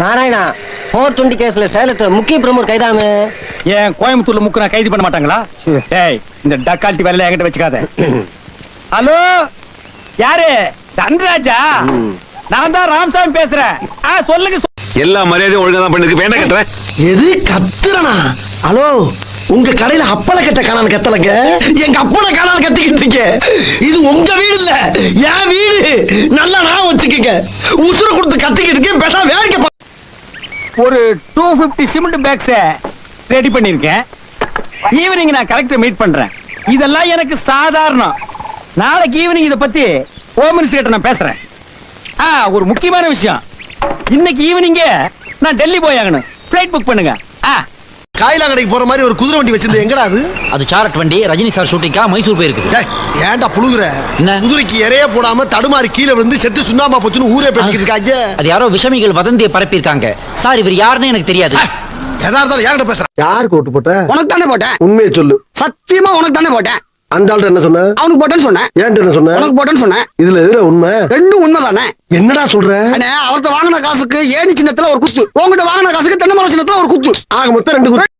நாராயணா 420 கேஸ்ல சேலத்துல முக்கிய பிரமுகர் கைதாமே. ஏன் கோயம்புத்தூர்ல முக்குனா கைது பண்ண மாட்டாங்களா? டேய் இந்த டக்கால்ட்டி வேலையில என்கிட்ட வச்சுக்காத. ஹலோ யாரு? தன்ராஜா? நான் தான் ராமசாமி பேசுறேன். சொல்லுங்க. எல்லா மரியாதையும் ஒழுங்கா தான் பண்ணிருக்கு. வேண்டாம் கட்டுறேன். எது கத்துறனா? ஹலோ உங்க கடையில அப்பள கட்ட காணான்னு கத்தலங்க, எங்க அப்பள காணான்னு கத்திக்கிட்டு இருக்கீங்க. இது உங்க வீடு இல்ல, என் வீடு. நல்லா நான் வச்சுக்கங்க. உசுர கொடுத்து கத்திக்கிட்டு இருக்கேன். பேச வேடிக்கை ஒரு 250 சிமெண்ட் பேக்ஸ் ரெடி பண்ணிருக்கேன். ஈவினிங் நான் கலெக்டர் மீட் பண்றேன். இதெல்லாம் எனக்கு சாதாரணம். நாளைக்கு ஈவினிங் இத பத்தி ஹோம் மினிஸ்டர் கிட்ட நான் பேசுறேன். ஒரு முக்கியமான விஷயம். இன்னைக்கு ஈவினிங் நான் டெல்லி போய் ஆகணும். ஃளைட் புக் பண்ணுங்க. காயிலா கடைக்கு போற மாதிரி ஒரு குதிரை வண்டி வச்சிருந்தேன். எங்கடா அது? அது சாரட் வண்டி. ரஜினி சார் ஷூட்டிங்கா மைசூர் போயிருக்கு. ஏன்டா புழுகுற? குதிரைக்கு இறைய போடாம தடுமாறி கீழே விழுந்து செத்து சுண்ணாம்பா போச்சுன்னு ஊரே பேசிக்கிட்டு இருக்காங்க. அது யாரோ விஷமிகள் வதந்தியை பரப்பியிருக்காங்க. சார் இவர் யாருன்னு எனக்கு தெரியாது. எதா இருந்தாலும் யார்கிட்ட பேசுற? யாருக்கு ஓட்டு போட்ட? உனக்கு தானே போட்டேன். உண்மையை சொல்லு. சத்தியமா உனக்கு தானே போட்டேன். அந்த ஆள்கிட்ட என்ன சொன்ன? அவனுக்கு போட்டேன்னு சொன்னேன். ஏன்ட்ட என்ன சொன்ன? உனக்கு போட்டேன்னு சொன்னேன். இதுல எதுல உண்மை? ரெண்டும் உண்மைதானே. என்னடா சொல்ற? அவர்கிட்ட வாங்கின காசுக்கு ஏணி சின்னத்துல ஒரு குத்து, உங்ககிட்ட வாங்கின காசுக்கு தென்னை மரம் சின்னத்துல ஒரு குத்து. ஆக மொத்தம் 2 குத்து.